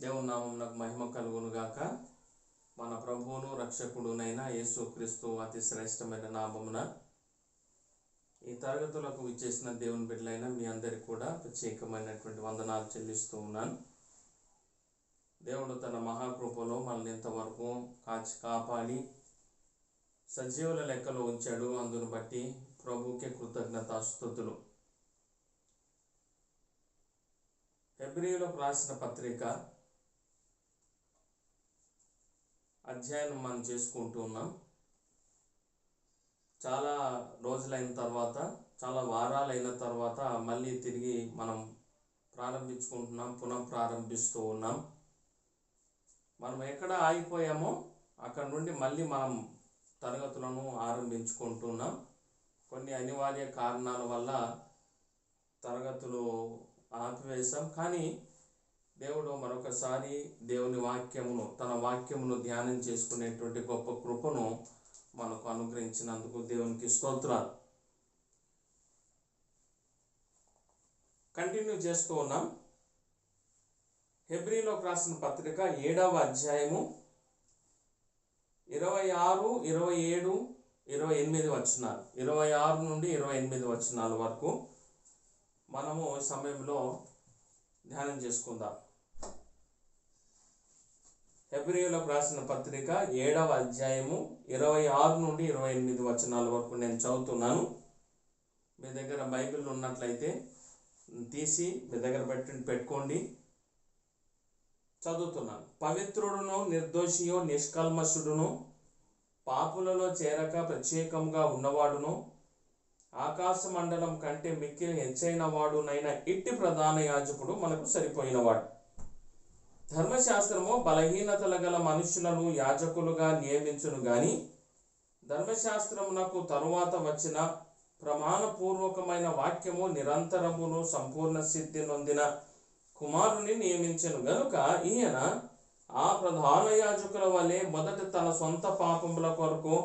దేవుని నామమునకు మహిమ కలుగును గాక. మన ప్రభువును రక్షకుడునైన యేసుక్రీస్తు అతి శ్రేష్టమైన నామమున ఈ తరగతులకు విచ్చేసిన దేవుని బిడ్డలైన మీ అందరికీ కూడా ప్రత్యేకమైనటువంటి వందనాలు చెల్లిస్తూ ఉన్నాను. దేవుడు తన మహాకృపలో మనల్ని ఇంతవరకు కాపాడి సజీవుల లెక్కలో ఉంచాడు. అందును బట్టి ప్రభువుకే కృతజ్ఞతాస్తుతులు. హెబ్రీయులకు రాసిన పత్రిక అధ్యయనం మనం చేసుకుంటూ ఉన్నాం. చాలా రోజులైన తర్వాత, చాలా వారాలైన తర్వాత మళ్ళీ తిరిగి మనం పునఃప్రారంభిస్తూ ఉన్నాం. మనం ఎక్కడ ఆగిపోయామో అక్కడ నుండి మళ్ళీ మనం తరగతులను ఆరంభించుకుంటున్నాం. కొన్ని అనివార్య కారణాల వల్ల తరగతులు ఆపివేశాం. కానీ దేవుడు మరొకసారి తన వాక్యమును ధ్యానం చేసుకునేటువంటి గొప్ప కృపను మనకు అనుగ్రహించినందుకు దేవునికి స్తోత్రాలు. కంటిన్యూ చేస్తూ ఉన్నాం. హెబ్రీలోకి రాసిన పత్రిక 7వ అధ్యాయము 26, 27, 28 వచనాలు, 26 నుండి 28 వచనాల వరకు మనము ఈ సమయంలో ధ్యానం చేసుకుందాం. హెబ్రీయులకు రాసిన పత్రిక 7వ అధ్యాయము 26 నుండి 28 వచనాల వరకు నేను చదువుతున్నాను. మీ దగ్గర బైబిల్ ఉన్నట్లయితే తీసి మీ దగ్గర పెట్టుకోండి. చదువుతున్నాను. పవిత్రుడును, నిర్దోషియో, నిష్కల్మషుడును, పాపులలో చేరక ప్రత్యేకంగా ఉన్నవాడును, ఆకాశ మండలం కంటే మిక్కిలి హెచ్చైన వాడునైన ఇట్టి ప్రధాన యాజకుడు మనకు సరిపోయినవాడు. ధర్మశాస్త్రము బలహీనతల గల మనుషులను యాజకులుగా నియమించును గాని ధర్మశాస్త్రమునకు తరువాత వచ్చిన ప్రమాణపూర్వకమైన వాక్యము నిరంతరమును సంపూర్ణ సిద్ధి నొందిన కుమారుని నియమించెను గనుక ఈయన ఆ ప్రధాన యాజకుల వలె మొదట తన సొంత పాపముల కొరకు,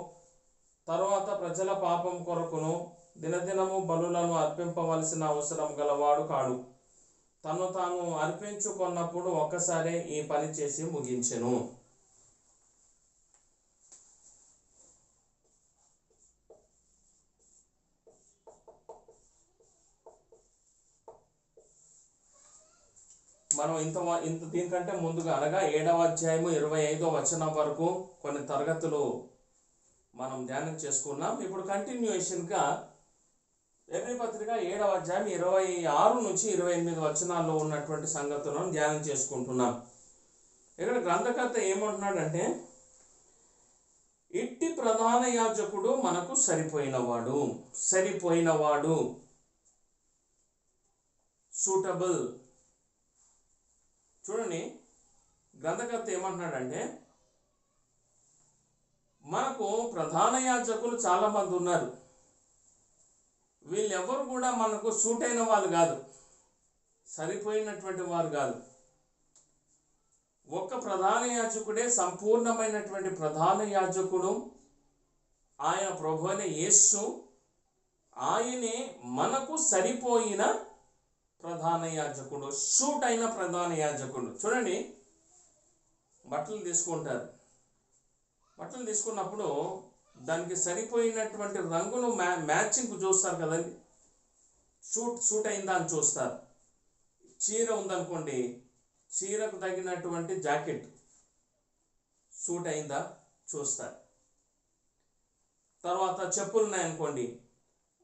తరువాత ప్రజల పాపం కొరకును దినదినము బలులను అర్పింపవలసిన అవసరం గలవాడు కాడు. తను తాను అర్పించుకున్నప్పుడు ఒక్కసారే ఈ పని చేసి ముగించెను. మనం దీనికంటే ముందుగా అనగా 7వ అధ్యాయము 25వ వచనం వరకు కొన్ని తరగతులు మనం ధ్యానం చేసుకున్నాం. ఇప్పుడు కంటిన్యూయేషన్గా హెబ్రీ పత్రిక 7వ అధ్యాయం 26 నుంచి 28 వచనాల్లో ఉన్నటువంటి సంగతులను ధ్యానం చేసుకుంటున్నాం. ఇక్కడ గ్రంథకర్త ఏమంటున్నాడంటే, ఇట్టి ప్రధాన యాజకుడు మనకు సరిపోయినవాడు సూటబుల్. చూడండి, గ్రంథకర్త ఏమంటున్నాడంటే, మనకు ప్రధాన యాజకులు చాలా మంది ఉన్నారు. వీళ్ళెవరు కూడా మనకు సూట్ అయిన వాళ్ళు కాదు, సరిపోయినటువంటి వారు కాదు. ఒక్క ప్రధాన యాజకుడే సంపూర్ణమైనటువంటి ప్రధాన యాజకుడు, ఆయన ప్రభువైన యేసు. ఆయనే మనకు సరిపోయిన ప్రధాన యాజకుడు, సూట్ అయిన ప్రధాన యాజకుడు. చూడండి, బట్టలు తీసుకున్నప్పుడు దానికి సరిపోయినటువంటి రంగును మ్యాచింగ్ చూస్తారు కదండి. సూట్ అయిందా అని చూస్తారు. చీర ఉందనుకోండి, చీరకు తగినటువంటి జాకెట్ సూట్ అయిందా చూస్తారు. తర్వాత చెప్పులు ఉన్నాయనుకోండి,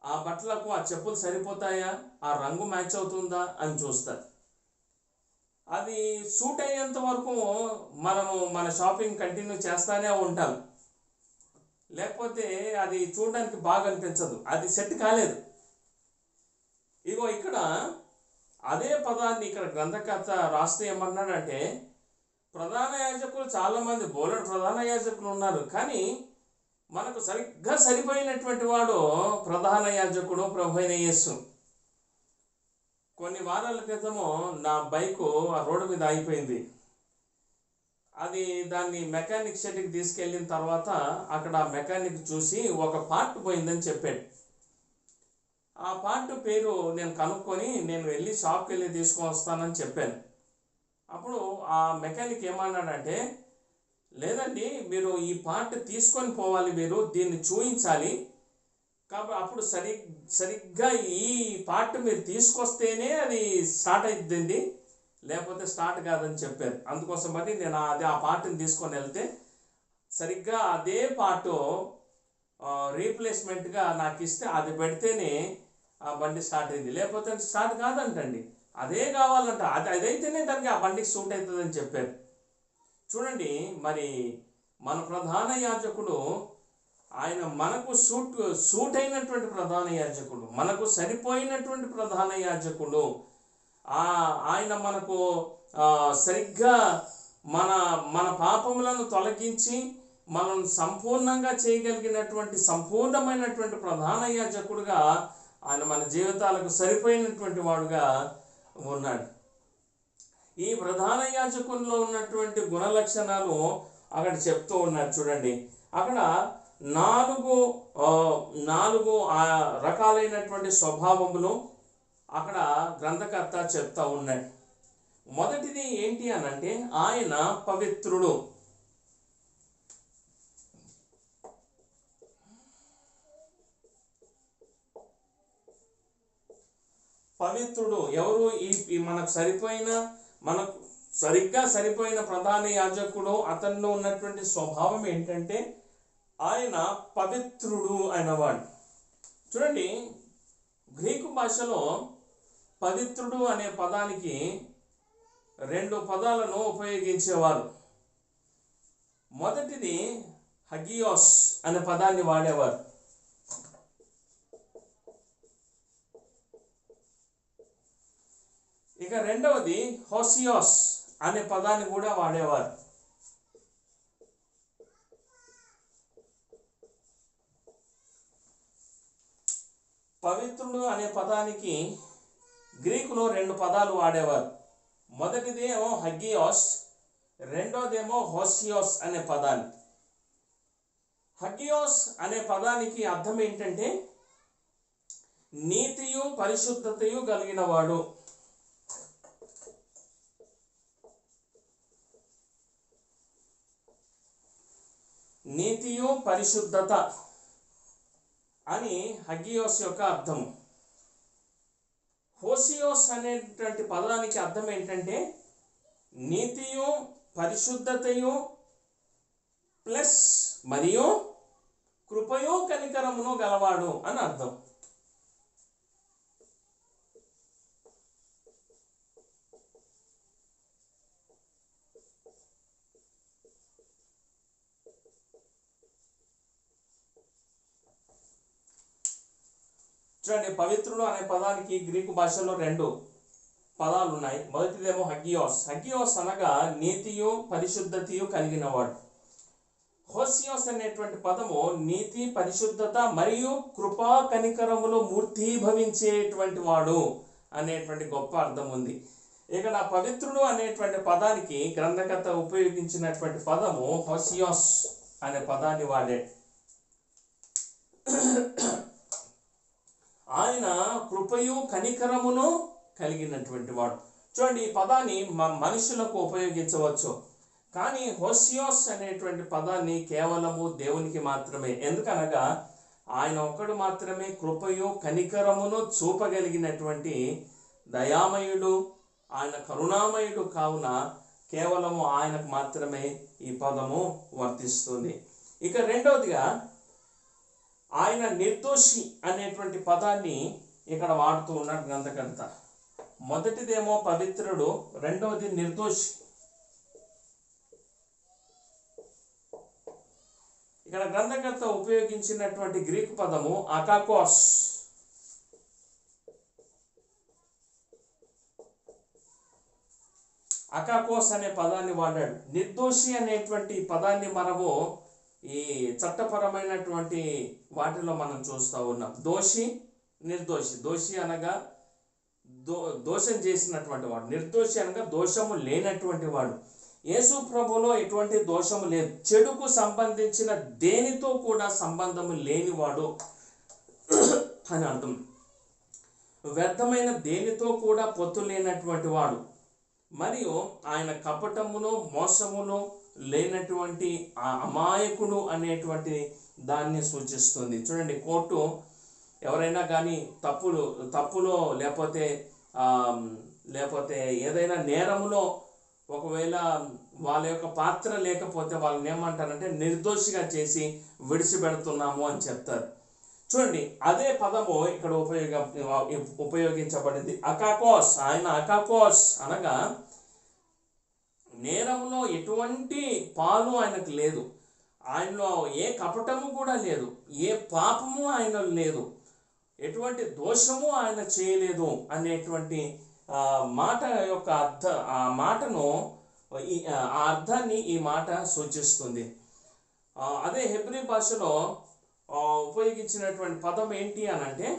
ఆ బట్టలకు ఆ చెప్పులు సరిపోతాయా, ఆ రంగు మ్యాచ్ అవుతుందా అని చూస్తారు. అది సూట్ అయ్యేంత వరకు మనము మన షాపింగ్ కంటిన్యూ చేస్తూనే ఉంటాం. లేకపోతే అది చూడడానికి బాగా అనిపించదు, అది సెట్ కాలేదు. ఇగో ఇక్కడ అదే పదాన్ని ఇక్కడ గ్రంథకర్త రాస్తూ ఏమన్నాడంటే, ప్రధాన యాజకులు చాలామంది, బోలెడు ప్రధాన యాజకులు ఉన్నారు, కానీ మనకు సరిగ్గా సరిపోయినటువంటి వాడు ప్రధాన యాజకుడు ప్రభువైన యేసు. కొన్ని వారాల క్రితము నా బైకు ఆ రోడ్డు మీద ఆగిపోయింది. దాన్ని మెకానిక్ షెడ్కి తీసుకెళ్ళిన తర్వాత అక్కడ మెకానిక్ చూసి ఒక పార్ట్ పోయిందని చెప్పాడు. ఆ పార్ట్ పేరు నేను కనుక్కొని నేను వెళ్ళి షాప్కి వెళ్ళి తీసుకొని వస్తానని చెప్పాను. అప్పుడు ఆ మెకానిక్ ఏమన్నాడంటే, లేదండి మీరు ఈ పార్ట్ తీసుకొని పోవాలి, మీరు దీన్ని చూయించాలి, కాబట్టి అప్పుడు సరిగ్గా ఈ పార్ట్ మీరు తీసుకొస్తేనే అది స్టార్ట్ అవుతుందండి, లేకపోతే స్టార్ట్ కాదని చెప్పారు. అందుకోసం బట్టి నేను ఆ పార్ట్ని తీసుకొని వెళ్తే సరిగ్గా అదే పార్ట్ రీప్లేస్మెంట్గా నాకు ఇస్తే అది పెడితేనే ఆ బండి స్టార్ట్ అయింది, లేకపోతే స్టార్ట్ కాదంటండి. అదే కావాలంట, అదైతేనే దానికి ఆ బండికి సూట్ అవుతుందని చెప్పారు. చూడండి, మరి మన ప్రధాన యాజకుడు ఆయన మనకు సూట్ అయినటువంటి ప్రధాన యాజకుడు, మనకు సరిపోయినటువంటి ప్రధాన యాజకుడు. ఆయన మనకు సరిగ్గా మన మన పాపములను తొలగించి మనం సంపూర్ణంగా చేయగలిగినటువంటి సంపూర్ణమైనటువంటి ప్రధాన యాజకుడుగా ఆయన మన జీవితాలకు సరిపోయినటువంటి వాడుగా ఉన్నాడు. ఈ ప్రధాన యాజకుల్లో ఉన్నటువంటి గుణ లక్షణాలు అక్కడ చెప్తూ ఉన్నారు. చూడండి, అక్కడ నాలుగు రకాలైనటువంటి స్వభావములు అక్కడ గ్రంథకర్త చెప్తా ఉన్నాడు. మొదటిది ఏంటి అని అంటే, ఆయన పవిత్రుడు. పవిత్రుడు ఎవరు? ఈ మనకు సరిగ్గా సరిపోయిన ప్రధాన యాజకుడు, అతనిలో ఉన్నటువంటి స్వభావం ఏంటంటే ఆయన పవిత్రుడు అయినవాడు. చూడండి, గ్రీకు భాషలో పవిత్రుడు అనే పదానికి 2 పదాలను ఉపయోగించేవారు. మొదటిది హగియోస్ అనే పదాన్ని వాడేవారు. ఇక రెండవది హోసియోస్ అనే పదాన్ని కూడా వాడేవారు. పవిత్రుడు అనే పదానికి గ్రీకులో 2 పదాలు వాడేవారు. మొదటిదేమో హగియోస్, రెండోదేమో హోసియోస్ అనే పదాన్ని. హగియోస్ అనే పదానికి అర్థం ఏంటంటే నీతియు పరిశుద్ధతయు కలిగిన వాడు. నీతియు పరిశుద్ధత అని హగియోస్ యొక్క అర్థము. హోసియోస్ అనేటువంటి పదానికి అర్థం ఏంటంటే నీతియు పరిశుద్ధతయు ప్లస్ మరియు కృపయు కనికరమును గలవాడు అని అర్థం. చూడండి, పవిత్రుడు అనే పదానికి గ్రీకు భాషలో 2 పదాలు ఉన్నాయి. మొదటిదేమో హగియోస్. హగియోస్ అనగా నీతియు పరిశుద్ధతయు కలిగినవాడు. హోసియోస్ అనేటువంటి పదము నీతి పరిశుద్ధత మరియు కృపా కనికరములు మూర్తీభవించేటువంటి వాడు అనేటువంటి గొప్ప అర్థం ఉంది. ఇక్కడ పవిత్రుడు అనేటువంటి పదానికి గ్రంథకర్త ఉపయోగించినటువంటి పదము హోసియోస్ అనే పదాన్ని వాడే. ఆయన కృపయు కనికరమును కలిగినటువంటి వాడు. చూడండి, ఈ పదాన్ని మనుషులకు ఉపయోగించవచ్చు, కానీ హోసియోస్ అనేటువంటి పదాన్ని కేవలము దేవునికి మాత్రమే. ఎందుకనగా ఆయన ఒక్కడు మాత్రమే కృపయు కనికరమును చూపగలిగినటువంటి దయామయుడు, ఆయన కరుణామయుడు. కావున కేవలము ఆయనకు మాత్రమే ఈ పదము వర్తిస్తుంది. ఇక రెండవదిగా ఆయన నిర్దోషి అనేటువంటి పదాన్ని ఇక్కడ వాడుతూ ఉన్నాడు గ్రంథకర్త. మొదటిదేమో పవిత్రుడు, రెండవది నిర్దోషి. ఇక్కడ గ్రంథకర్త ఉపయోగించినటువంటి గ్రీకు పదము అకాకోస్. అకాకోస్ అనే పదాన్ని వాడాడు. నిర్దోషి అనేటువంటి పదాన్ని మనము ఈ చట్టపరమైనటువంటి వాటిలో మనం చూస్తూ ఉన్నాం. దోషి, నిర్దోషి. దోషి అనగా దోషం చేసినటువంటి వాడు, నిర్దోషి అనగా దోషము లేనటువంటి వాడు. యేసు ప్రభులో ఎటువంటి దోషము లేదు. చెడుకు సంబంధించిన దేనితో కూడా సంబంధము లేనివాడు అని అర్థం. వ్యర్థమైన దేనితో కూడా పొత్తు లేనటువంటి వాడు. మరియు ఆయన కపటమును మోసమును లేనటువంటి ఆ అమాయకుడు అనేటువంటి దాన్ని సూచిస్తుంది. చూడండి, కోర్టు ఎవరైనా కానీ తప్పులో లేకపోతే ఏదైనా నేరములో ఒకవేళ వాళ్ళ యొక్క పాత్ర లేకపోతే వాళ్ళని ఏమంటారంటే నిర్దోషిగా చేసి విడిచిపెడుతున్నాము అని చెప్తారు. చూడండి, అదే పదము ఇక్కడ ఉపయోగించబడింది, అకాకోస్. ఆయన అకాకోస్ అనగా నేరములో ఎటువంటి పాలు ఆయనకు లేదు, ఆయనలో ఏ కపటము కూడా లేదు, ఏ పాపము ఆయన లేదు, ఎటువంటి దోషము ఆయన చేయలేదు అనేటువంటి మాట యొక్క ఆ మాటను ఆ అర్థాన్ని ఈ మాట సూచిస్తుంది. అదే హెబ్రీ భాషలో ఉపయోగించినటువంటి పదం ఏంటి అని అంటే,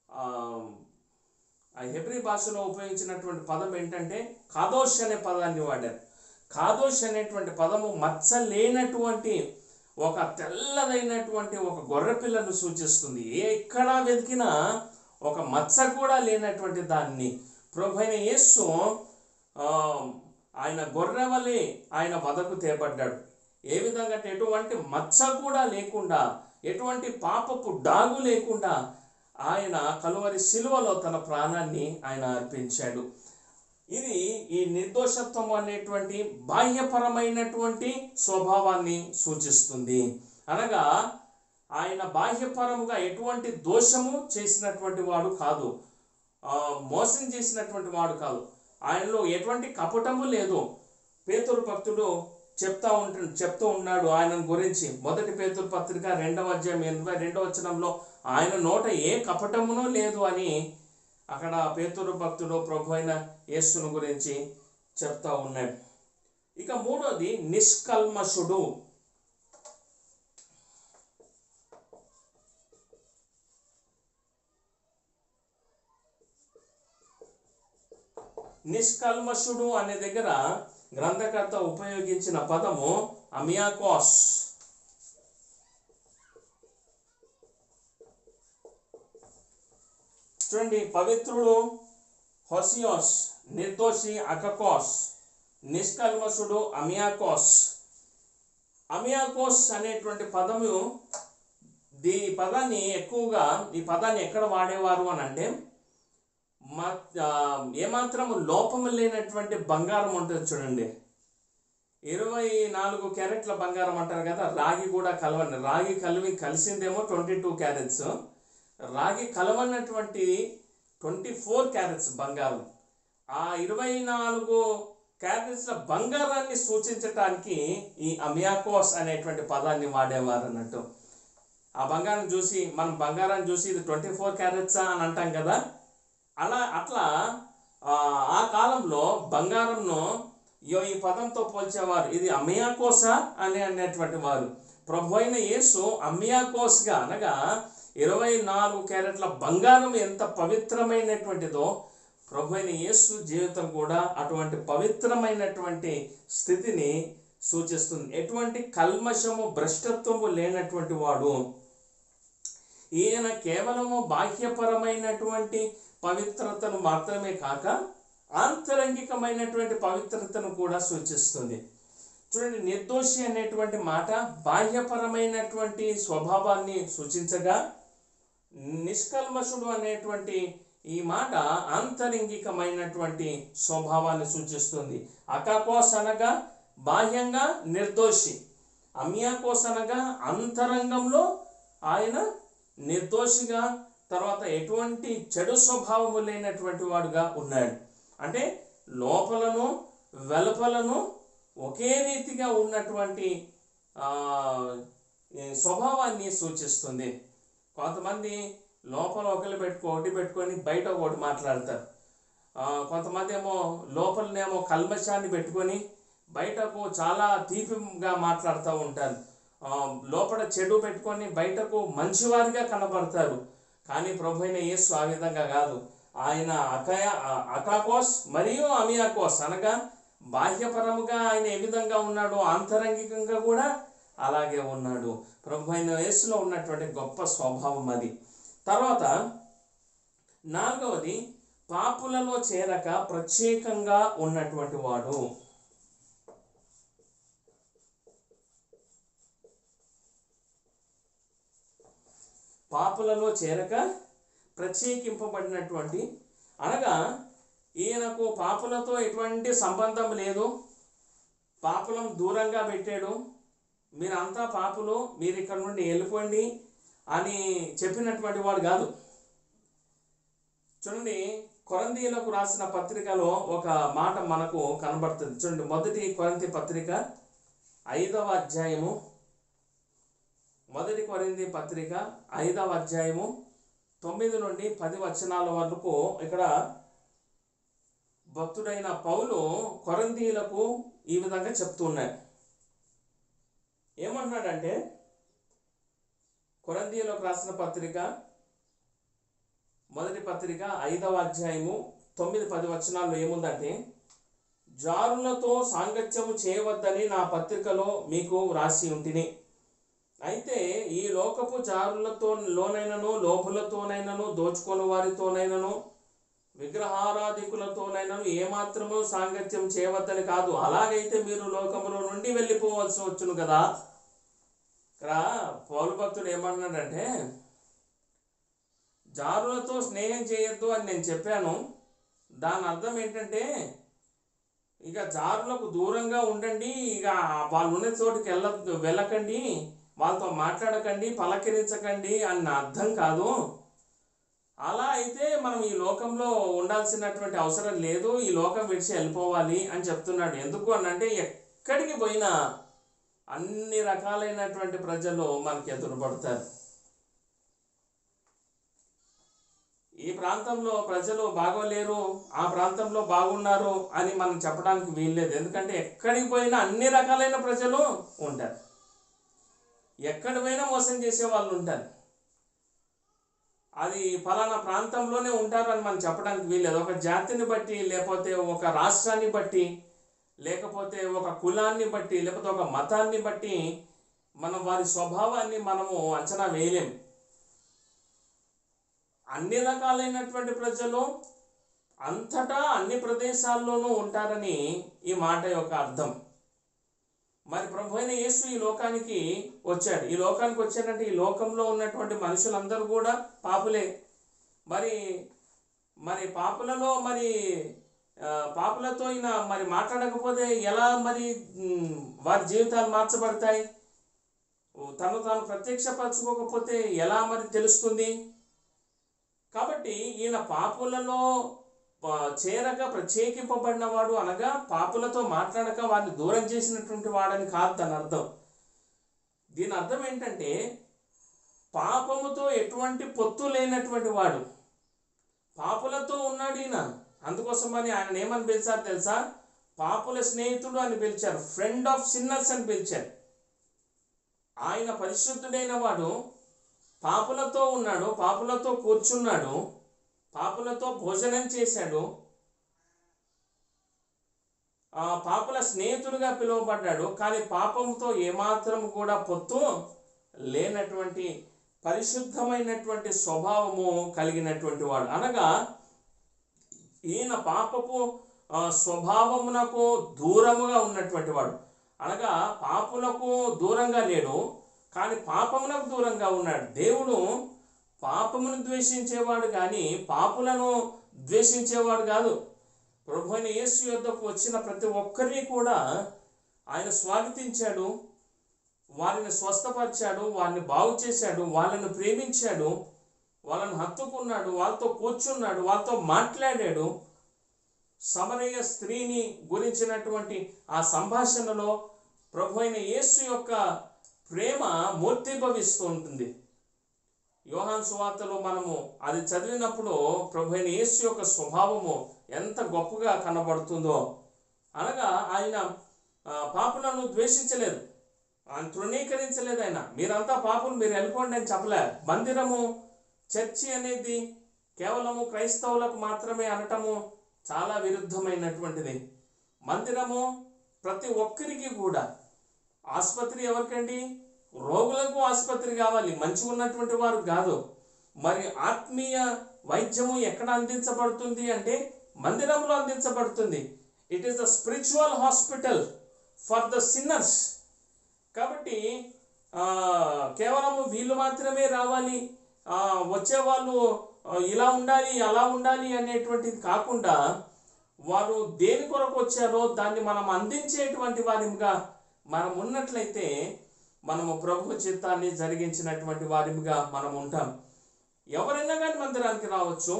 ఆ హెబ్రీ భాషలో ఉపయోగించినటువంటి పదం ఏంటంటే కాదోష్ అనే పదాన్ని వాడారు. కాదోష్ అనేటువంటి పదము మచ్చ లేనటువంటి ఒక తెల్లదైనటువంటి ఒక గొర్రెపిల్లను సూచిస్తుంది. ఎక్కడా వెతికినా ఒక మచ్చ కూడా లేనటువంటి దాన్ని ప్రభువైన యేసు ఆయన గొర్రెవలే ఆయన వదకు తేబడ్డాడు. ఏ విధంగా అంటే ఎటువంటి మచ్చ కూడా లేకుండా, ఎటువంటి పాపపు డాగు లేకుండా ఆయన కలువరి శిలువలో తన ప్రాణాన్ని ఆయన అర్పించాడు. ఇది ఈ నిర్దోషత్వం అనేటువంటి బాహ్యపరమైనటువంటి స్వభావాన్ని సూచిస్తుంది. అనగా ఆయన బాహ్యపరముగా ఎటువంటి దోషము చేసినటువంటి వాడు కాదు, మోసం చేసినటువంటి వాడు కాదు, ఆయనలో ఎటువంటి కపటము లేదు. పేతురు భక్తుడు చెప్తూ ఉన్నాడు ఆయన గురించి. మొదటి పేతురు పత్రిక 2వ అధ్యాయం 22వ వచనంలో ఆయన నోట ఏ కపటమునో లేదు అని అక్కడ పేతురు భక్తుడు ప్రభువైన యేసును గురించి చెప్తా ఉన్నాడు. ఇక మూడోది నిష్కల్మషుడు. నిష్కల్మషుడు అనే దగ్గర గ్రంథకర్త ఉపయోగించిన పదము అమియాకోస్. చూడండి, పవిత్రుడు హోసియోస్, నిర్దోషి అకకోస్, నిష్కల్మషుడు అమియాకోస్. అమియాకోస్ అనేటువంటి పదము ఈ పదాన్ని ఎక్కడ వాడేవారు అని అంటే, ఏమాత్రము లోపము లేనటువంటి బంగారం ఉంటుంది చూడండి, 24 క్యారెట్ల బంగారం అంటారు కదా, రాగి కూడా కలవండి, రాగి కలిసిందేమో 22 క్యారెట్స్, రాగి కలవన్నటువంటి 24 క్యారెట్స్ బంగారం. ఆ 24 క్యారెట్స్ల బంగారాన్ని సూచించటానికి ఈ అమియాకోస్ అనేటువంటి పదాన్ని వాడేవారు అన్నట్టు. ఆ బంగారం చూసి మనం బంగారాన్ని చూసి ఇది 24 క్యారెట్సా అని అంటాం కదా, అట్లా ఆ కాలంలో బంగారంను ఈ పదంతో పోల్చేవారు. ఇది అమియాకోసా అనేటువంటి వారు. ప్రభువైన యేసు అమియాకోస్గా అనగా 24 క్యారెట్ల బంగారం ఎంత పవిత్రమైనటువంటిదో ప్రభువైన యేసు జీవితం కూడా అటువంటి పవిత్రమైనటువంటి స్థితిని సూచిస్తుంది. ఎటువంటి కల్మషము భ్రష్టత్వము లేనటువంటి వాడు. ఈయన కేవలము బాహ్యపరమైనటువంటి పవిత్రతను మాత్రమే కాక ఆంతరంగికమైనటువంటి పవిత్రతను కూడా సూచిస్తుంది. చూడండి, నిర్దోషి అనేటువంటి మాట బాహ్యపరమైనటువంటి స్వభావాన్ని సూచించగా, నిష్కల్మషుడు అనేటువంటి ఈ మాట ఆంతరంగికమైనటువంటి స్వభావాన్ని సూచిస్తుంది. అకాకోస్ అనగా బాహ్యంగా నిర్దోషి, అమియాకోస్ అనగా అంతరంగంలో ఆయన నిర్దోషిగా, తర్వాత ఎటువంటి చెడు స్వభావము లేనటువంటి వాడుగా ఉన్నాడు. అంటే లోపలను వెలుపలను ఒకే రీతిగా ఉన్నటువంటి స్వభావాన్ని సూచిస్తుంది. కొంతమంది లోపల ఒకటి పెట్టుకొని బయట ఒకటి మాట్లాడతారు. కొంతమంది ఏమో లోపలనేమో కల్మషాన్ని పెట్టుకొని బయటకు చాలా తీపిగా మాట్లాడుతూ ఉంటారు. లోపల చెడు పెట్టుకొని బయటకు మంచివారిగా కనబడతారు. కానీ ప్రభువైన యేసు ఆ విధంగా కాదు. ఆయన అకాకోస్ మరియు అమియాకోస్ అనగా బాహ్యపరముగా ఆయన ఏ విధంగా ఉన్నాడో ఆంతరంగికంగా కూడా అలాగే ఉన్నాడు. ప్రభువైన యేసులో ఉన్నటువంటి గొప్ప స్వభావం అది. తర్వాత 4వది పాపులలో చేరక ప్రత్యేకంగా ఉన్నటువంటి వాడు. పాపులలో చేరక ప్రత్యేకింపబడినటువంటి, అనగా ఈయనకు పాపులతో ఎటువంటి సంబంధం లేదు, పాపులను దూరంగా పెట్టాడు, మీరంతా పాపులు, మీరు ఇక్కడ నుండి వెళ్ళిపోండి అని చెప్పినటువంటి వాడు కాదు. చూడండి, కొరింథీయులకు రాసిన పత్రికలో ఒక మాట మనకు కనబడుతుంది. చూడండి, మొదటి కొరింథీ పత్రిక 5వ అధ్యాయము, మొదటి కొరింథీ పత్రిక 5వ అధ్యాయము 9 నుండి 10 వచనాల వరకు ఇక్కడ భక్తుడైన పౌలు కొరింథీయులకు ఈ విధంగా చెప్తున్నాడు. ఏమంటున్నాడంటే, కొరింథీయులకు రాసిన పత్రిక మొదటి పత్రిక 5వ అధ్యాయము 9-10 వచనాల్లో ఏముందంటే, జారులతో సాంగత్యము చేయవద్దని నా పత్రికలో మీకు వ్రాసి ఉంటిని. అయితే ఈ లోకపు జారులతో లోనైనను, లోపులతోనైనను, దోచుకొని వారితోనైనను, విగ్రహారాధికులతోనైనను ఏమాత్రము సాంగత్యం చేయవద్దని కాదు. అలాగైతే మీరు లోకములో నుండి వెళ్ళిపోవలసి వచ్చును కదా. ఇక్కడ పౌలు భక్తుడు ఏమన్నాడంటే, జారులతో స్నేహం చేయొద్దు అని నేను చెప్పాను. దాని అర్థం ఏంటంటే, ఇక జారులకు దూరంగా ఉండండి, ఇక వాళ్ళు ఉన్న చోటుకి వెళ్ళకండి, వాళ్ళతో మాట్లాడకండి, పలకరించకండి అన్న అర్థం కాదు. అలా అయితే మనం ఈ లోకంలో ఉండాల్సినటువంటి అవసరం లేదు, ఈ లోకం విడిచి వెళ్ళిపోవాలి అని చెప్తున్నాడు. ఎందుకు అని అంటే, ఎక్కడికి పోయినా అన్ని రకాలైనటువంటి ప్రజలు మనకి ఎదురుపడతారు. ఈ ప్రాంతంలో ప్రజలు బాగోలేరు, ఆ ప్రాంతంలో బాగున్నారు అని మనం చెప్పడానికి వీల్లేదు. ఎందుకంటే ఎక్కడికి పోయినా అన్ని రకాలైన ప్రజలు ఉంటారు, ఎక్కడి పోయినా మోసం చేసే వాళ్ళు ఉంటారు. అది ఫలానా ప్రాంతంలోనే ఉంటారు అని మనం చెప్పడానికి వీల్లేదు. ఒక జాతిని బట్టి, లేకపోతే ఒక రాష్ట్రాన్ని బట్టి, లేకపోతే ఒక కులాన్ని బట్టి, లేకపోతే ఒక మతాన్ని బట్టి మనం వారి స్వభావాన్ని మనము అంచనా వేయలేము. అన్ని రకాలైనటువంటి ప్రజలు అంతటా అన్ని ప్రదేశాల్లోనూ ఉంటారని ఈ మాట యొక్క అర్థం. మరి ప్రభు అయిన యేసు ఈ లోకానికి వచ్చాడు. ఈ లోకానికి వచ్చాడంటే ఈ లోకంలో ఉన్నటువంటి మనుషులందరూ కూడా పాపులే. మరి పాపులలో పాపులతో ఈయన మరి మాట్లాడకపోతే ఎలా మరి వారి జీవితాలు మార్చబడతాయి? తను తాను ప్రత్యక్షపరచుకోకపోతే ఎలా మరి తెలుస్తుంది? కాబట్టి ఈయన పాపులలో చేరక ప్రత్యేకింపబడినవాడు, అనగా పాపులతో మాట్లాడక వారిని దూరం చేసినటువంటి వాడని కాదు దాని అర్థం. దీని అర్థం ఏంటంటే, పాపముతో ఎటువంటి పొత్తు లేనటువంటి వాడు. పాపులతో ఉన్నాడు ఈయన, అందుకోసమని ఆయన ఏమని పిలిచారు తెలుసా? పాపుల స్నేహితుడు అని పిలిచారు, ఫ్రెండ్ ఆఫ్ సిన్నర్స్ అని పిలిచారు. ఆయన పరిశుద్ధుడైన వాడు, పాపులతో ఉన్నాడు, పాపులతో కూర్చున్నాడు, పాపులతో భోజనం చేశాడు, పాపుల స్నేహితుడిగా పిలువబడ్డాడు. కానీ పాపంతో ఏమాత్రం కూడా పొత్తు లేనటువంటి పరిశుద్ధమైనటువంటి స్వభావము కలిగినటువంటి వాడు. అనగా ఈయన పాపపు స్వభావమునకు దూరముగా ఉన్నటువంటి వాడు. అనగా పాపులకు దూరంగా లేడు, కానీ పాపమునకు దూరంగా ఉన్నాడు. దేవుడు పాపమును ద్వేషించేవాడు కానీ పాపులను ద్వేషించేవాడు కాదు. ప్రభువైన యేసు యొద్దకు వచ్చిన ప్రతి ఒక్కరిని కూడా ఆయన స్వాగతించాడు, వారిని స్వస్థపరిచాడు, వారిని బాగు చేశాడు, వాళ్ళను ప్రేమించాడు, వాళ్ళను హత్తుకున్నాడు, వాళ్ళతో కూర్చున్నాడు, వాళ్ళతో మాట్లాడాడు. సమరయ స్త్రీని గురించినటువంటి ఆ సంభాషణలో ప్రభువైన యేసు యొక్క ప్రేమ మూర్తిభవిస్తూ ఉంటుంది. యోహాను సువార్తలో మనము అది చదివినప్పుడు ప్రభువైన యేసు యొక్క స్వభావము ఎంత గొప్పగా కనబడుతుందో. అనగా ఆయన పాపులను ద్వేషించలేదు, ఆయన తృణీకరించలేదు. ఆయన మీరంతా పాపులు, మీరు వెళ్ళిపోండి అని చెప్పలే. మందిరము, చర్చి అనేది కేవలము క్రైస్తవులకు మాత్రమే అనటము చాలా విరుద్ధమైనటువంటిది. మందిరము ప్రతి ఒక్కరికి కూడా. ఆసుపత్రి ఎవరికండి? రోగులకు ఆసుపత్రి కావాలి, మంచిగా ఉన్నటువంటి వారు కాదు. మరి ఆత్మీయ వైద్యము ఎక్కడ అందించబడుతుంది అంటే మందిరంలో అందించబడుతుంది. It is the spiritual hospital for the sinners. కాబట్టి కేవలము వీళ్ళు మాత్రమే రావాలి, వచ్చేవాళ్ళు ఇలా ఉండాలి అలా ఉండాలి అనేటువంటిది కాకుండా వారు దేని కొరకు వచ్చారో దాన్ని మనం అందించేటువంటి వారిగా మనం ఉన్నట్లయితే మనము ప్రభు చిత్తాన్ని జరిగించినటువంటి వారిగా మనం ఉంటాం. ఎవరైనా కానీ మందిరానికి రావచ్చు,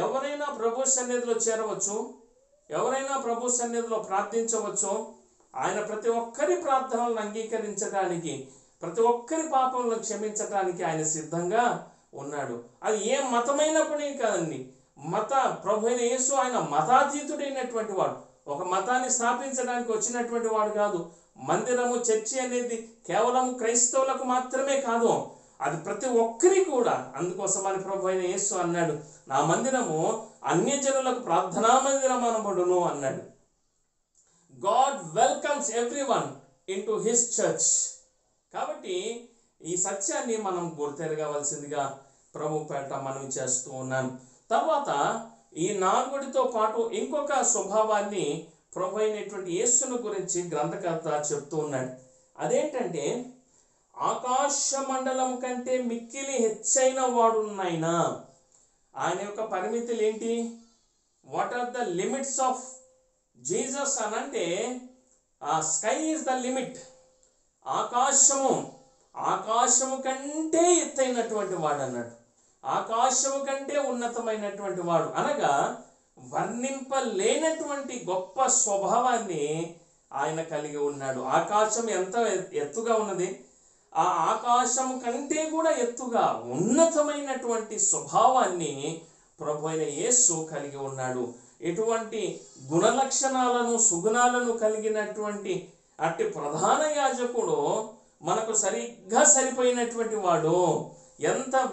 ఎవరైనా ప్రభు సన్నిధిలో చేరవచ్చు, ఎవరైనా ప్రభు సన్నిధిలో ప్రార్థించవచ్చు. ఆయన ప్రతి ఒక్కరి ప్రార్థనలను అంగీకరించడానికి, ప్రతి ఒక్కరి పాపలను క్షమించడానికి ఆయన సిద్ధంగా ఉన్నాడు. అది ఏ మతమైనప్పటికీ కాదండి. ప్రభు అయిన యేసు ఆయన మతాతీతుడైనటువంటి వాడు. ఒక మతాన్ని స్థాపించడానికి వచ్చినటువంటి వాడు కాదు. మందిరము, చర్చి అనేది కేవలం క్రైస్తవులకు మాత్రమే కాదు, అది ప్రతి ఒక్కరి కూడా. అందుకోసమని ప్రభు అయిన యేసు అన్నాడు, నా మందిరము అన్యజనులకు ప్రార్థనా మందిరం అనబడును అన్నాడు. God welcomes everyone into his church. కాబట్టి ఈ సత్యాన్ని మనం గుర్తెరగవలసిందిగా ప్రభు పేట మనం చేస్తూ ఉన్నాను. తర్వాత ఈ 4తో పాటు ఇంకొక స్వభావాన్ని ప్రభు అయినటువంటి యేసును గురించి గ్రంథకర్త చెప్తూ ఉన్నాడు. అదేంటంటే, ఆకాశ మండలం కంటే మిక్కిలి హెచ్చైన వాడున్నాయినా. ఆయన యొక్క పరిమితులు ఏంటి? What are the limits of Jesus అనంటే, స్కై ఈజ్ ద లిమిట్. ఆకాశము కంటే ఎత్తైనటువంటి వాడు అన్నాడు. ఆకాశము కంటే ఉన్నతమైనటువంటి వాడు అనగా వర్ణింపలేనటువంటి గొప్ప స్వభావాన్ని ఆయన కలిగి ఉన్నాడు. ఆకాశం ఎంత ఎత్తుగా ఉన్నది, ఆ ఆకాశము కంటే కూడా ఎత్తుగా ఉన్నతమైనటువంటి స్వభావాన్ని ప్రభు అయిన యేసు కలిగి ఉన్నాడు. ఎటువంటి గుణలక్షణాలను, సుగుణాలను కలిగినటువంటి అట్టి ప్రధాన యాజకుడు మనకు సరిగ్గా సరిపోయినటువంటి వాడు.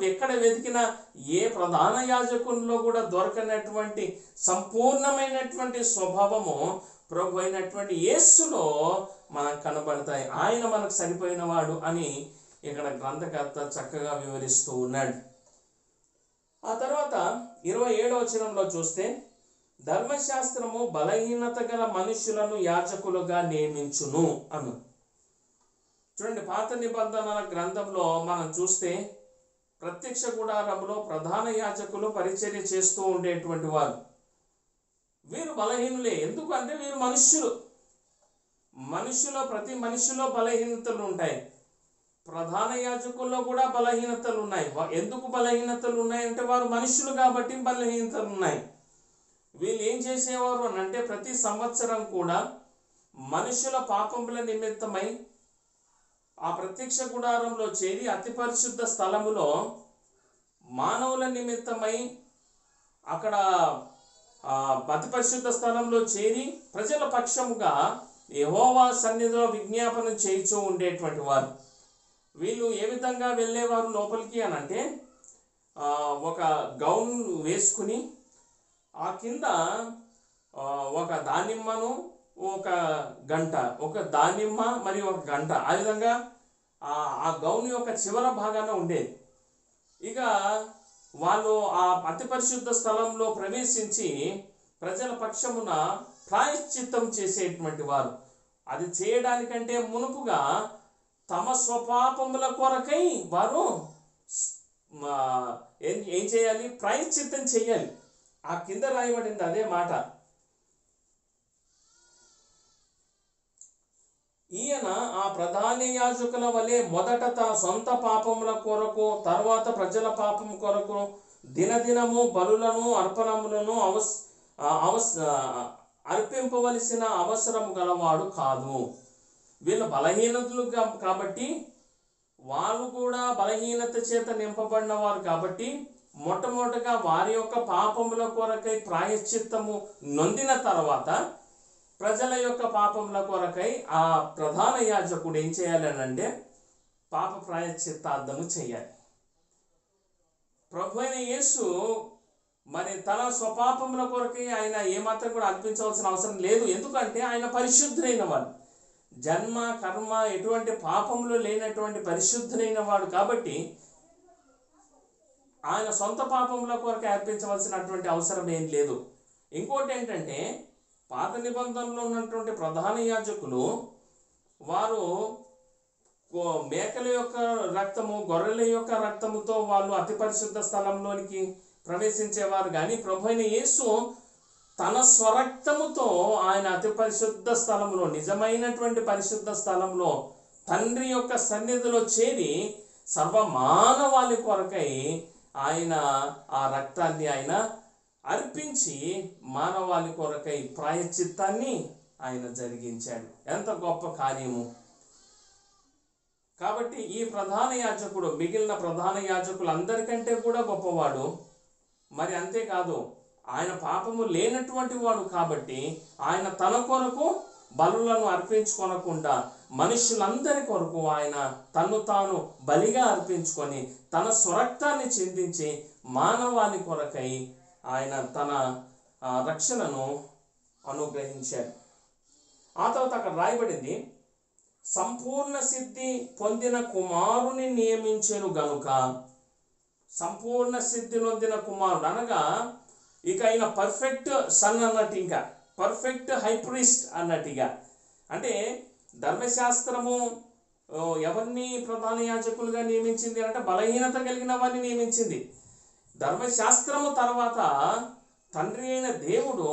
ఎక్కడ వెతికినా ఏ ప్రధాన యాజకుల్లో కూడా దొరకనటువంటి సంపూర్ణమైనటువంటి స్వభావము ప్రభు అయినటువంటి యేసులో మనకు కనబడతాయి. ఆయన మనకు సరిపోయిన వాడు అని ఇక్కడ గ్రంథకర్త చక్కగా వివరిస్తూ ఉన్నాడు. ఆ తర్వాత 27వ వచనంలో చూస్తే, ధర్మశాస్త్రము బలహీనత గల మనుషులను యాజకులుగా నియమించును అను. చూడండి, పాత నిబంధనల గ్రంథంలో మనం చూస్తే ప్రత్యక్ష గుడారంలో ప్రధాన యాజకులు పరిచర్య చేస్తూ ఉండేటువంటి వారు. వీరు బలహీనులే. ఎందుకంటే వీరు ప్రతి మనిషిలో బలహీనతలు ఉంటాయి. ప్రధాన యాజకుల్లో కూడా బలహీనతలు ఉన్నాయి. ఎందుకు బలహీనతలు ఉన్నాయంటే వారు మనుషులు కాబట్టి బలహీనతలు ఉన్నాయి. వీళ్ళు ఏం చేసేవారు అని అంటే, ప్రతి సంవత్సరం కూడా మనుషుల పాపముల నిమిత్తమై ఆ ప్రత్యక్ష గుడారంలో చేరి అతి పరిశుద్ధ స్థలములో మానవుల నిమిత్తమై అక్కడ అతి పరిశుద్ధ స్థలంలో చేరి ప్రజల పక్షముగా యెహోవా సన్నిధిలో విజ్ఞాపన చేయించూ ఉండేటువంటి వారు. వీళ్ళు ఏ విధంగా వెళ్ళేవారు లోపలికి అని అంటే, ఒక గౌన్ వేసుకుని ఆ కింద ఒక దానిమ్మను, ఒక గంట, ఒక దానిమ్మ మరియు ఒక గంట, ఆ విధంగా ఆ గౌన్ యొక్క చివర భాగాన ఉండేది. ఇక వాళ్ళు ఆ అతి పరిశుద్ధ స్థలంలో ప్రవేశించి ప్రజల పక్షమున ప్రాయశ్చిత్తం చేసేటువంటి వారు. అది చేయడానికంటే మునుపుగా తమ స్వపాపముల కొరకై వారు ఏం చేయాలి? ప్రాయశ్చిత్తం చేయాలి. ఆ కింద రాయబడింది అదే మాట. ఈయన ఆ ప్రధాన యాజకుల వలె మొదట తన సొంత పాపముల కొరకు, తర్వాత ప్రజల పాపం కొరకు దినదినము బలులను, అర్పణములను అర్పింపవలసిన అవసరము గలవాడు కాదు. వీళ్ళు బలహీనతలు కాబట్టి, వాళ్ళు కూడా బలహీనత చేత నింపబడిన వారు కాబట్టి, మొట్టమొదటిగా వారి యొక్క పాపముల కొరకై ప్రాయశ్చిత్తము నొందిన తర్వాత ప్రజల యొక్క పాపముల కొరకై ఆ ప్రధాన యాజకుడు ఏం చేయాలి అంటే పాప ప్రాయశ్చిత్తార్థము చేయాలి. ప్రభు అయిన యేసు మరి తన స్వపాపముల కొరకై ఆయన ఏమాత్రం కూడా అర్పించవలసిన అవసరం లేదు. ఎందుకంటే ఆయన పరిశుద్ధుడైన వాడు, జన్మ కర్మ ఎటువంటి పాపములు లేనటువంటి పరిశుద్ధుడైన వాడు. కాబట్టి ఆయన సొంత పాపముల కొరకు అర్పించవలసినటువంటి అవసరం ఏం లేదు. ఇంకోటి ఏంటంటే, పాత నిబంధనలో ఉన్నటువంటి ప్రధాన యాజకులు వారు మేకల యొక్క రక్తము, గొర్రెల యొక్క రక్తముతో వాళ్ళు అతి పరిశుద్ధ స్థలంలోనికి ప్రవేశించేవారు. కానీ ప్రభువైన యేసు తన స్వరక్తముతో ఆయన అతి పరిశుద్ధ స్థలంలో, నిజమైనటువంటి పరిశుద్ధ స్థలంలో తండ్రి యొక్క సన్నిధిలో చేరి సర్వమానవాళి కొరకై ఆయన ఆ రక్తాన్ని ఆయన అర్పించి మానవాళి కొరకై ప్రాయశ్చిత్తాన్ని ఆయన జరిగించాడు. ఎంత గొప్ప కార్యము! కాబట్టి ఈ ప్రధాన యాజకుడు మిగిలిన ప్రధాన యాజకులందరికంటే కూడా గొప్పవాడు. మరి అంతేకాదు, ఆయన పాపము లేనటువంటి వాడు కాబట్టి ఆయన తన కొరకు బలులను అర్పించుకొనకుండా మనుషులందరి కొరకు ఆయన తన్ను తాను బలిగా అర్పించుకొని తన స్వరక్తాన్ని చిందించి మానవాళి కొరకై ఆయన తన రక్షణను అనుగ్రహించాడు. ఆ తర్వాత అక్కడ రాయబడింది, సంపూర్ణ సిద్ధి పొందిన కుమారుని నియమించెను గనుక. సంపూర్ణ సిద్ధి నొందిన కుమారుడు అనగా ఇక ఆయన పర్ఫెక్ట్ సన్ అన్నట్టు, ఇంకా పర్ఫెక్ట్ హై ప్రీస్ట్ అన్నట్టుగా. అంటే ధర్మశాస్త్రము ఎవరిని ప్రధాన యాజకులుగా నియమించింది అంటే బలహీనత కలిగిన వారిని నియమించింది. ధర్మశాస్త్రము తర్వాత తండ్రి అయిన దేవుడు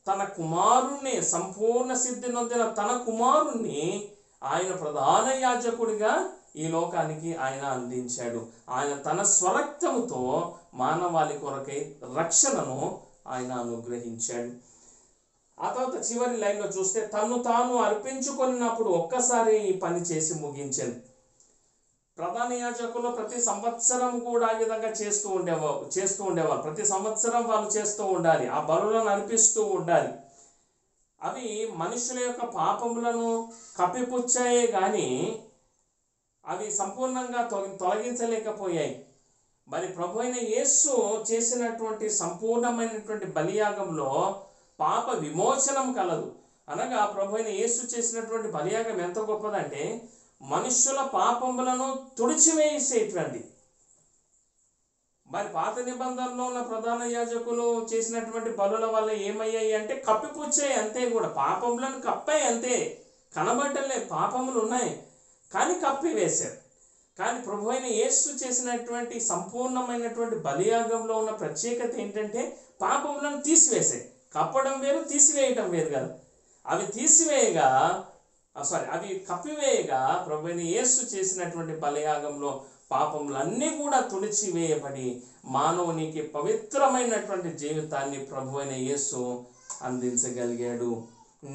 తన కుమారుణ్ణి, సంపూర్ణ సిద్ధి నొందిన తన కుమారుణ్ణి ఆయన ప్రధాన యాజకుడిగా ఈ లోకానికి ఆయన అందించాడు. ఆయన తన స్వరక్తముతో మానవాళి కొరకై రక్షణను ఆయన అనుగ్రహించాడు. ఆ తర్వాత చివరి లైన్లో చూస్తే, తను తాను అర్పించుకున్నప్పుడు ఒక్కసారి ఈ పని చేసి ముగించాను. ప్రధాన యాజకులు ప్రతి సంవత్సరం కూడా ఆ విధంగా చేస్తూ ఉండేవారు. ప్రతి సంవత్సరం వాళ్ళు చేస్తూ ఉండాలి, ఆ బలులను అర్పిస్తూ ఉండాలి. అవి మనుషుల యొక్క పాపములను కప్పిపుచ్చాయే కానీ అవి సంపూర్ణంగా తొలగించలేకపోయాయి. మరి ప్రభు అయిన యేసు చేసినటువంటి సంపూర్ణమైనటువంటి బలియాగంలో పాప విమోచనం కలదు. అనగా ప్రభు అయిన యేసు చేసినటువంటి బలియాగం ఎంత గొప్పదంటే మనుష్యుల పాపములను తుడిచివేసేటువంటి. మరి పాత నిబంధనలో ఉన్న ప్రధాన యాజకులు చేసినటువంటి బలుల వల్ల ఏమయ్యాయి అంటే కప్పిపుచ్చాయి అంతే. కూడా పాపములను కప్పాయి అంతే, కనబడలే, పాపములు ఉన్నాయి కానీ కప్పివేశారు. కానీ ప్రభు అయిన యేసు చేసినటువంటి సంపూర్ణమైనటువంటి బలియాగంలో ఉన్న ప్రత్యేకత ఏంటంటే పాపములను తీసివేసాయి. కప్పడం వేరు, తీసివేయటం వేరు కదా. అవి కప్పివేయగా ప్రభు అయిన యేసు చేసినటువంటి బలియాగంలో పాపములన్నీ కూడా తుడిచివేయబడి మానవునికి పవిత్రమైనటువంటి జీవితాన్ని ప్రభు అయిన యేసు అందించగలిగాడు.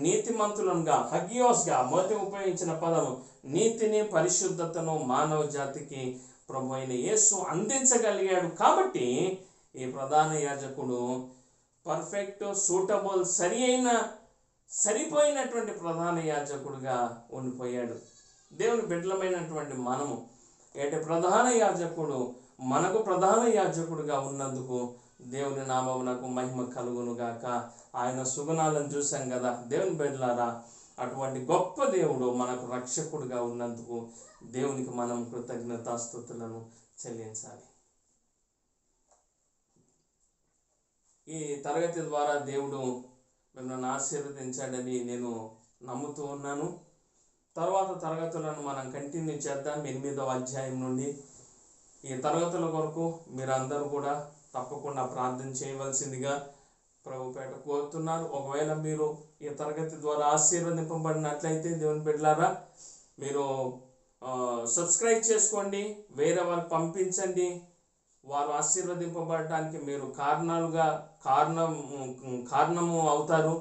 నీతిమంతులంగా, హగియోస్గా మొదటి ఉపయోగించిన పదము నీతిని, పరిశుద్ధతను మానవ జాతికి ప్రభు అయిన యేసు అందించగలిగాడు. కాబట్టి ఈ ప్రధాన యాజకుడు పర్ఫెక్ట్, సూటబుల్, సరిపోయినటువంటి ప్రధాన యాజకుడుగా ఉండిపోయాడు. దేవుని బిడ్డలమైనటువంటి మనము ప్రధాన యాజకుడు మనకు ప్రధాన యాజకుడుగా ఉన్నందుకు దేవుని నామమునకు మహిమ కలుగును గాక. ఆయన సుగుణాలను చూసాం కదా దేవుని బిడ్డలారా. అటువంటి గొప్ప దేవుడు మనకు రక్షకుడుగా ఉన్నందుకు దేవునికి మనం కృతజ్ఞతాస్తుతులను చెల్లించాలి. ఈ తరగతి ద్వారా దేవుడు మిమ్మల్ని ఆశీర్వదించాడని నేను నమ్ముతూ ఉన్నాను. తర్వాత తరగతులను మనం కంటిన్యూ చేద్దాం. 8వ అధ్యాయం నుండి ఈ తరగతుల కొరకు మీరందరూ కూడా తప్పకుండా ప్రార్థన చేయవలసిందిగా ప్రభుపేట కోరుతున్నారు. ఒకవేళ మీరు ఈ తరగతి ద్వారా ఆశీర్వదింపబడినట్లయితే దేవుని బిడ్డలారా మీరు సబ్స్క్రైబ్ చేసుకోండి, వేరే వాళ్ళకి పంపించండి. వారు ఆశీర్వదింపబడడానికి మీరు కారణము అవుతారు.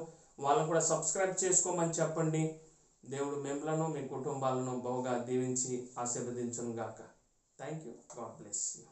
వాళ్ళను కూడా సబ్స్క్రైబ్ చేసుకోమని చెప్పండి. దేవుడు మిమ్మలను, మీ కుటుంబాలను బహుగా దీవించి ఆశీర్వదించును గాక. Thank you. God bless you.